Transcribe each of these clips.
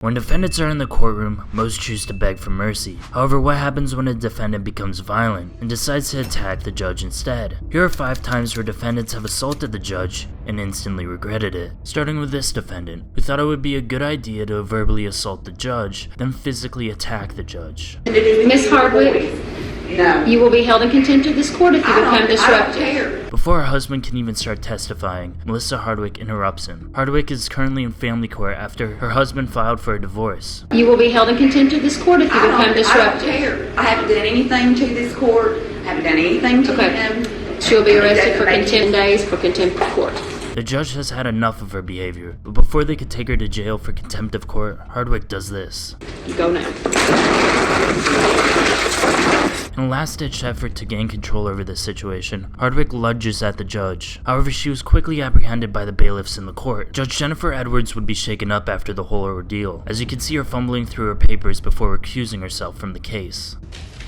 When defendants are in the courtroom, most choose to beg for mercy. However, what happens when a defendant becomes violent and decides to attack the judge instead? Here are 5 times where defendants have assaulted the judge and instantly regretted it. Starting with this defendant, who thought it would be a good idea to verbally assault the judge, then physically attack the judge. Miss Hardwick, No. you will be held in contempt of this court if you become disruptive. Before her husband can even start testifying, Melissa Hardwick interrupts him. Hardwick is currently in family court after her husband filed for a divorce. You will be held in contempt of this court if you become disruptive. I don't care. I haven't done anything to this court. Haven't done anything to him. She'll be arrested for contempt days for contempt of court. The judge has had enough of her behavior, but before they could take her to jail for contempt of court, Hardwick does this. You go now. In a last-ditch effort to gain control over this situation, Hardwick lunges at the judge. However, she was quickly apprehended by the bailiffs in the court. Judge Jennifer Edwards would be shaken up after the whole ordeal, as you can see her fumbling through her papers before recusing herself from the case.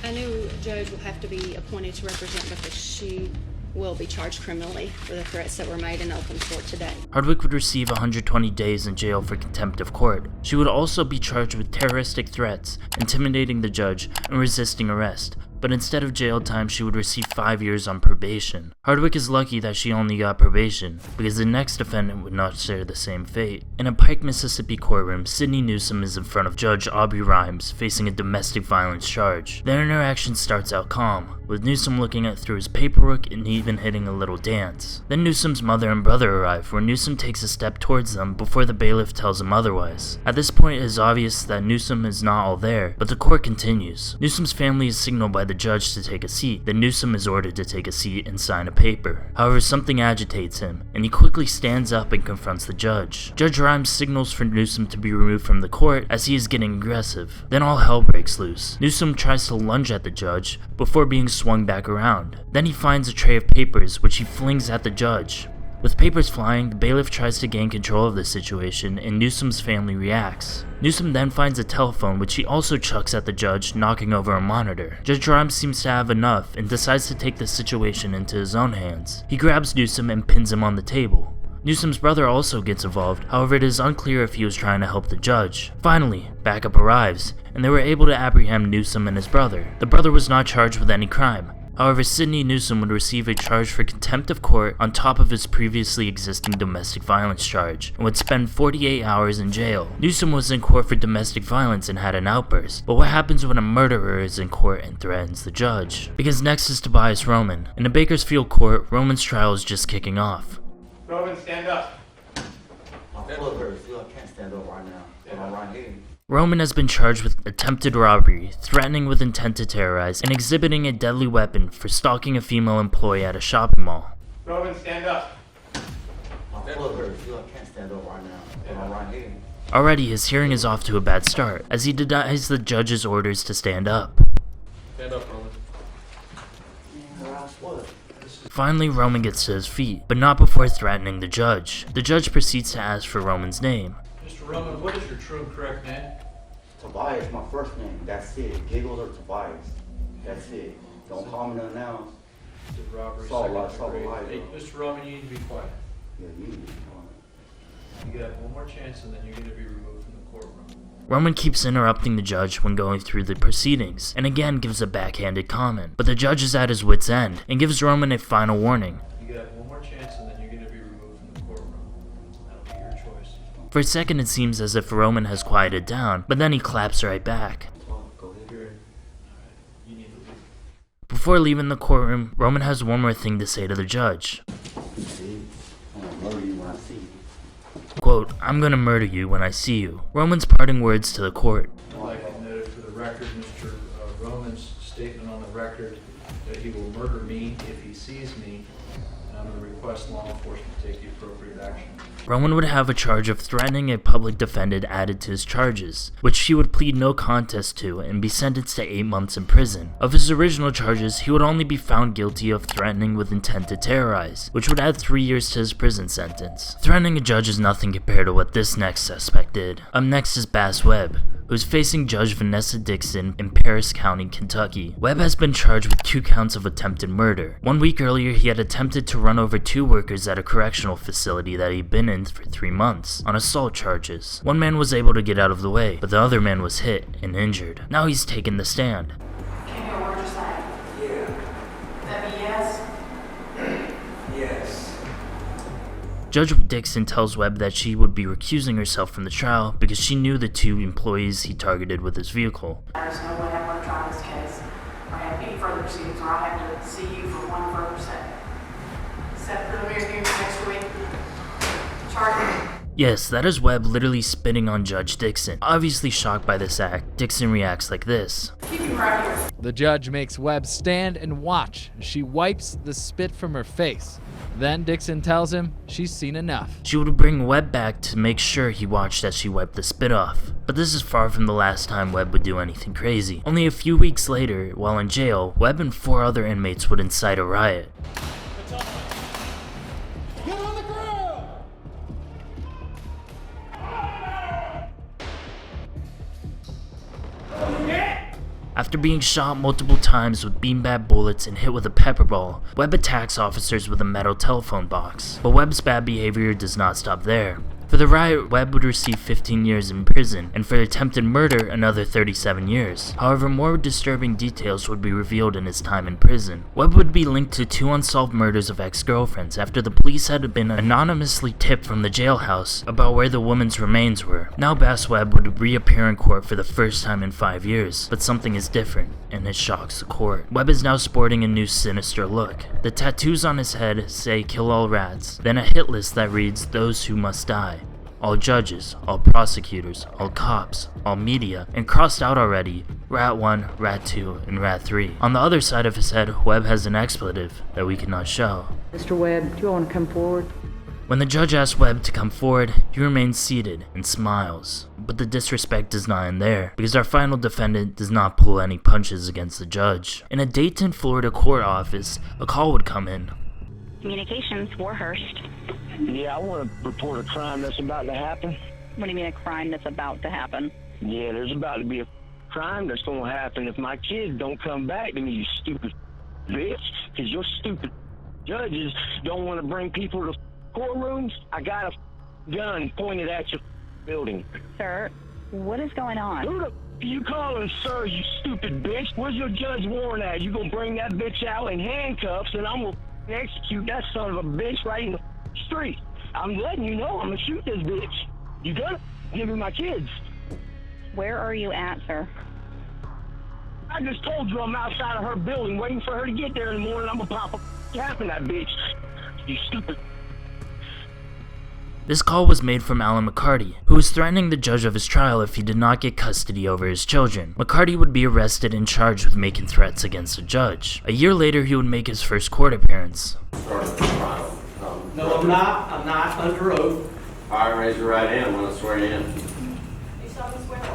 A new judge will have to be appointed to represent because she will be charged criminally for the threats that were made in open court today. Hardwick would receive 120 days in jail for contempt of court. She would also be charged with terroristic threats, intimidating the judge, and resisting arrest. But instead of jail time, she would receive 5 years on probation. Hardwick is lucky that she only got probation, because the next defendant would not share the same fate. In a Pike, Mississippi courtroom, Sydney Newsome is in front of Judge Aubrey Rhymes, facing a domestic violence charge. Their interaction starts out calm, with Newsome looking at through his paperwork and even hitting a little dance. Then Newsome's mother and brother arrive, where Newsome takes a step towards them before the bailiff tells him otherwise. At this point, it is obvious that Newsome is not all there, but the court continues. Newsome's family is signaled by the judge to take a seat, then Newsome is ordered to take a seat and sign a paper. However, something agitates him, and he quickly stands up and confronts the judge. Judge Rhymes signals for Newsome to be removed from the court as he is getting aggressive. Then all hell breaks loose. Newsome tries to lunge at the judge before being swung back around. Then he finds a tray of papers which he flings at the judge. With papers flying, the bailiff tries to gain control of the situation, and Newsome's family reacts. Newsome then finds a telephone which he also chucks at the judge, knocking over a monitor. Judge Rhymes seems to have enough and decides to take the situation into his own hands. He grabs Newsome and pins him on the table. Newsome's brother also gets involved, however it is unclear if he was trying to help the judge. Finally, backup arrives, and they were able to apprehend Newsome and his brother. The brother was not charged with any crime. However, Sydney Newsome would receive a charge for contempt of court on top of his previously existing domestic violence charge, and would spend 48 hours in jail. Newsome was in court for domestic violence and had an outburst, but what happens when a murderer is in court and threatens the judge? Because next is Tobias Roman. In a Bakersfield court, Roman's trial is just kicking off. Roman, stand up. My foot hurts. I can't stand up right now. I'm right here. Roman has been charged with attempted robbery, threatening with intent to terrorize, and exhibiting a deadly weapon for stalking a female employee at a shopping mall. Roman, stand up. My foot hurts. I can't stand up right now. I'm right here. Already, his hearing is off to a bad start, as he denies the judge's orders to stand up. Stand up, Roman. Finally, Roman gets to his feet, but not before threatening the judge. The judge proceeds to ask for Roman's name. Mr. Roman, what is your true and correct name? Tobias, my first name. That's it. Giggles or Tobias. That's it. Don't call me nothing else. Did robbery, It's all second right, it's all degree. right, Hey, bro. Mr. Roman, you need to be quiet. Yeah, you need to be quiet. You got one more chance and then you're going to be removed from the courtroom. Roman keeps interrupting the judge when going through the proceedings, and again gives a backhanded comment. But the judge is at his wit's end, and gives Roman a final warning. You got one more chance and then you're going to be removed from the courtroom. That'll be your choice. For a second it seems as if Roman has quieted down, but then he claps right back. Go ahead. You're in. Alright, you need to leave. Before leaving the courtroom, Roman has one more thing to say to the judge. See? I'm gonna murder you when I see you. Quote, "I'm gonna murder you when I see you." Roman's parting words to the court. I'd like to note for the record, Mr. Roman's statement on the record that he will murder me if he sees me, and I'm going to request law enforcement to take the appropriate action. Roman would have a charge of threatening a public defendant added to his charges, which he would plead no contest to and be sentenced to 8 months in prison. Of his original charges, he would only be found guilty of threatening with intent to terrorize, which would add 3 years to his prison sentence. Threatening a judge is nothing compared to what this next suspect did. Up next is Bass Webb, who's facing Judge Vanessa Dixon in Paris County, Kentucky. Webb has been charged with 2 counts of attempted murder. 1 week earlier, he had attempted to run over 2 workers at a correctional facility that he'd been in for 3 months on assault charges. One man was able to get out of the way, but the other man was hit and injured. Now he's taken the stand. Can you word your saying? Yeah. That be yes? Yes. Judge Dixon tells Webb that she would be recusing herself from the trial because she knew the 2 employees he targeted with his vehicle. There's no way I'm going to try this case or have any further proceedings, or I have to see you for one further second. Set preliminary hearing next week. Charge. Yes, that is Webb literally spitting on Judge Dixon. Obviously shocked by this act, Dixon reacts like this. Keep him right here. The judge makes Webb stand and watch as she wipes the spit from her face. Then Dixon tells him she's seen enough. She would bring Webb back to make sure he watched as she wiped the spit off. But this is far from the last time Webb would do anything crazy. Only a few weeks later, while in jail, Webb and 4 other inmates would incite a riot. Get on the ground! After being shot multiple times with beanbag bullets and hit with a pepper ball, Webb attacks officers with a metal telephone box. But Webb's bad behavior does not stop there. For the riot, Webb would receive 15 years in prison, and for attempted murder, another 37 years. However, more disturbing details would be revealed in his time in prison. Webb would be linked to 2 unsolved murders of ex-girlfriends after the police had been anonymously tipped from the jailhouse about where the woman's remains were. Now Bass Webb would reappear in court for the first time in 5 years, but something is different, and it shocks the court. Webb is now sporting a new sinister look. The tattoos on his head say "Kill all rats," then a hit list that reads "Those who must die." All judges, all prosecutors, all cops, all media, and crossed out already, Rat 1, Rat 2, and Rat 3. On the other side of his head, Webb has an expletive that we cannot show. Mr. Webb, do you want to come forward? When the judge asks Webb to come forward, he remains seated and smiles. But the disrespect does not end there, because our final defendant does not pull any punches against the judge. In a Dayton, Florida court office, a call would come in. Communications, Warhurst. Yeah, I want to report a crime that's about to happen. What do you mean a crime that's about to happen? Yeah, there's about to be a crime that's going to happen if my kids don't come back to me, you stupid bitch. Because your stupid judges don't want to bring people to courtrooms. I got a gun pointed at your building. Sir, what is going on? Who the you calling sir, you stupid bitch? Where's your judge warrant at? You going to bring that bitch out in handcuffs and I'm going to execute that son of a bitch right in the street. I'm letting you know I'm gonna shoot this bitch. You gonna give me my kids? Where are you at, sir? I just told you I'm outside of her building waiting for her to get there in the morning. I'm gonna pop a cap in that bitch. You stupid. This call was made from Alan McCarty, who was threatening the judge of his trial if he did not get custody over his children. McCarty would be arrested and charged with making threats against the judge. A year later, he would make his first court appearance. No, I'm not. I'm not under oath. All right, raise your right hand. I'm going to swear you in.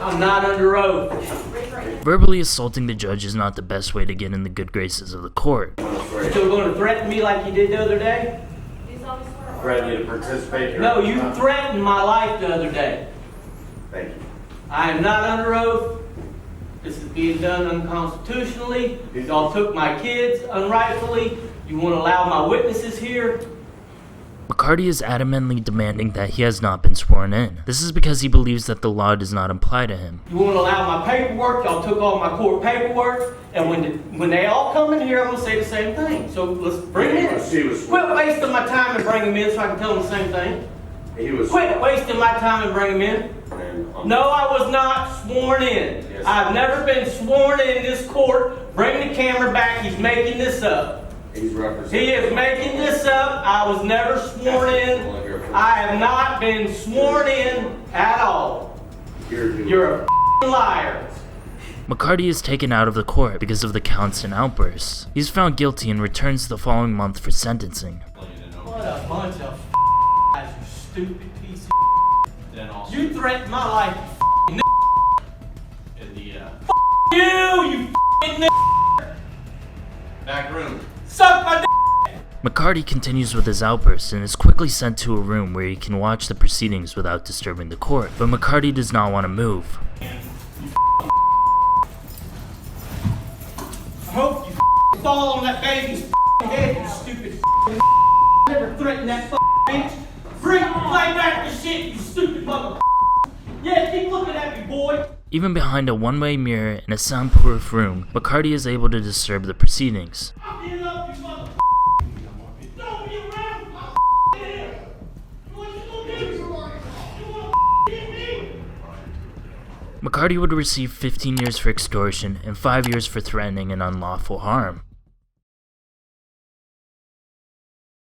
I'm not under oath. Verbally assaulting the judge is not the best way to get in the good graces of the court. You're still going to threaten me like you did the other day? Threaten you to participate here? No, you threatened my life the other day. Thank you. I am not under oath. This is being done unconstitutionally. Y'all took my kids unrightfully. You want to allow my witnesses here? McCarty is adamantly demanding that he has not been sworn in. This is because he believes that the law does not apply to him. You want to allow my paperwork? Y'all took all my court paperwork. And when they all come in here, I'm going to say the same thing. So let's bring them in. Quit wasting my time and bring them in so I can tell them the same thing. Quit wasting my time and bring them in. No, I was not sworn in. Yes, I've never been sworn in this court. Bring the camera back. He's making this up. He is making this up. I was never sworn in. I have not been sworn in at all. You're a liar. McCarty is taken out of the court because of the constant outbursts. He's found guilty and returns the following month for sentencing. What a bunch of guys, you stupid piece of You threatened my life, you you Back room. Suck my McCarty continues with his outbursts and is quickly sent to a room where he can watch the proceedings without disturbing the court. But McCarty does not want to move. hope you fall on that baby's head, you stupid never threaten that bitch. Freak, play back the shit, you stupid mother. Yeah, keep looking at me, boy. Even behind a one-way mirror in a soundproof room, McCarty is able to disturb the proceedings. Get up, you mother. Don't be around. What you gonna do? You wanna hit me? McCarty would receive 15 years for extortion and 5 years for threatening and unlawful harm.